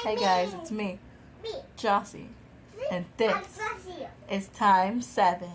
Hey guys, it's me, Jossie, and this is Time 7.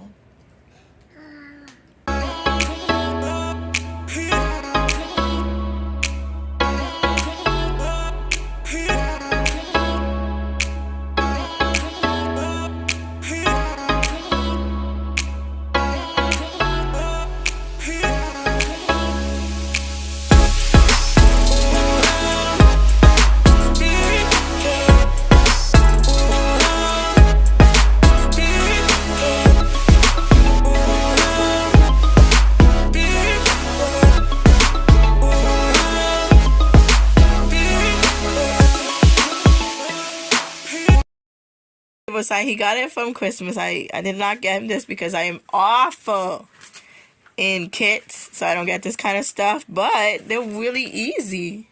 He got it from Christmas. I did not get him this because I am awful in kits, so I don't get this kind of stuff, but they're really easy.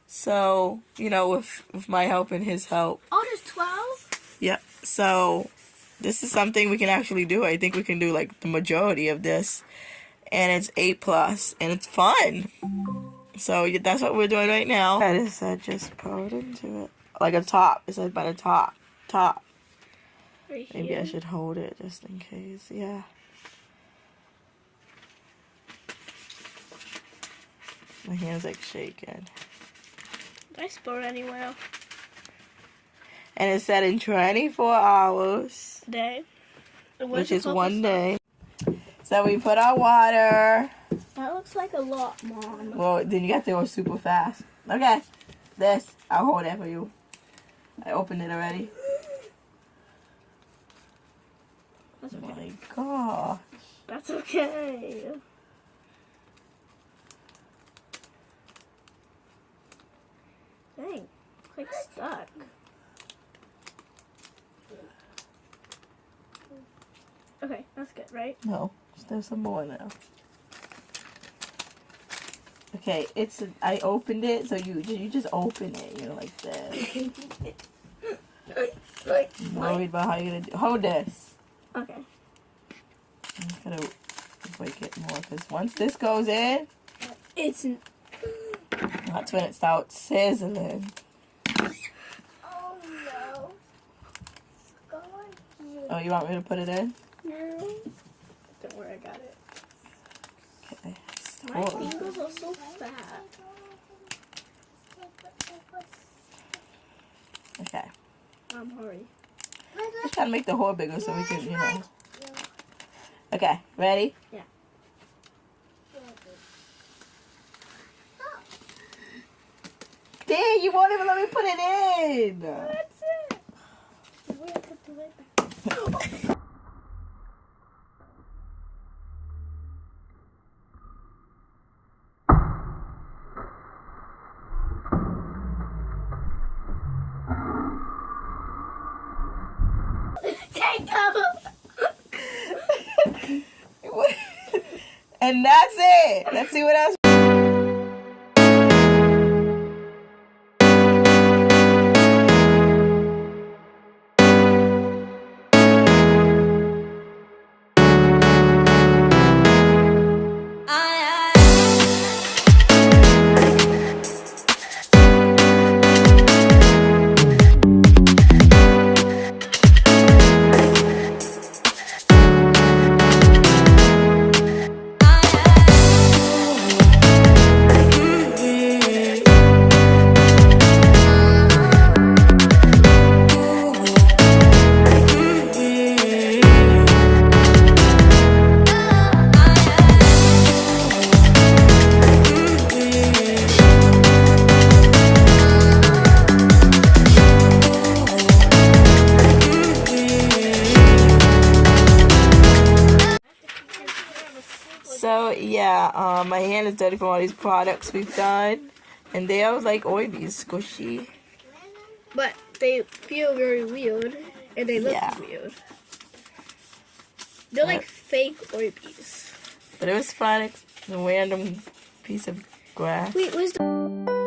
So, with my help and his help. Oh, there's 12? Yep. So, this is something we can actually do. I think we can do, the majority of this. And it's 8+, and it's fun. So, that's what we're doing right now. That is just pour it into it. Like a top. It says by the top. Top. Right here. Maybe I should hold it just in case. Yeah. My hand's shaking. Did I spill it anywhere? And it's set in 24 hours. Day. Which is one day. So we put our water. That looks like a lot, Mom. Well, then you got to go super fast. Okay. This. I'll hold it for you. I opened it already. That's okay. Oh my gosh. That's okay. Dang. It's like stuck. Okay, that's good, right? No. There's some more now. Okay, I opened it, so you just open it, like this. I'm worried about how you're gonna do. Hold this. Okay. I'm just gonna break it more, because once this goes in, that's when it starts sizzling. Oh no. Oh, you want me to put it in? No. Don't worry, I got it. Okay. My fingers are so fat. Okay. Hurry. Just trying to make the hole bigger so we can, Okay, ready? Yeah. Dang, you won't even let me put it in. That's it. We have to do it. And that's it. Let's see what else. So yeah, my hand is dirty from all these products we've done, and they are oily, squishy. But they feel very weird, and they look weird. They're like fake Orbeez. But it was fun. It's a random piece of grass. Wait, where's the...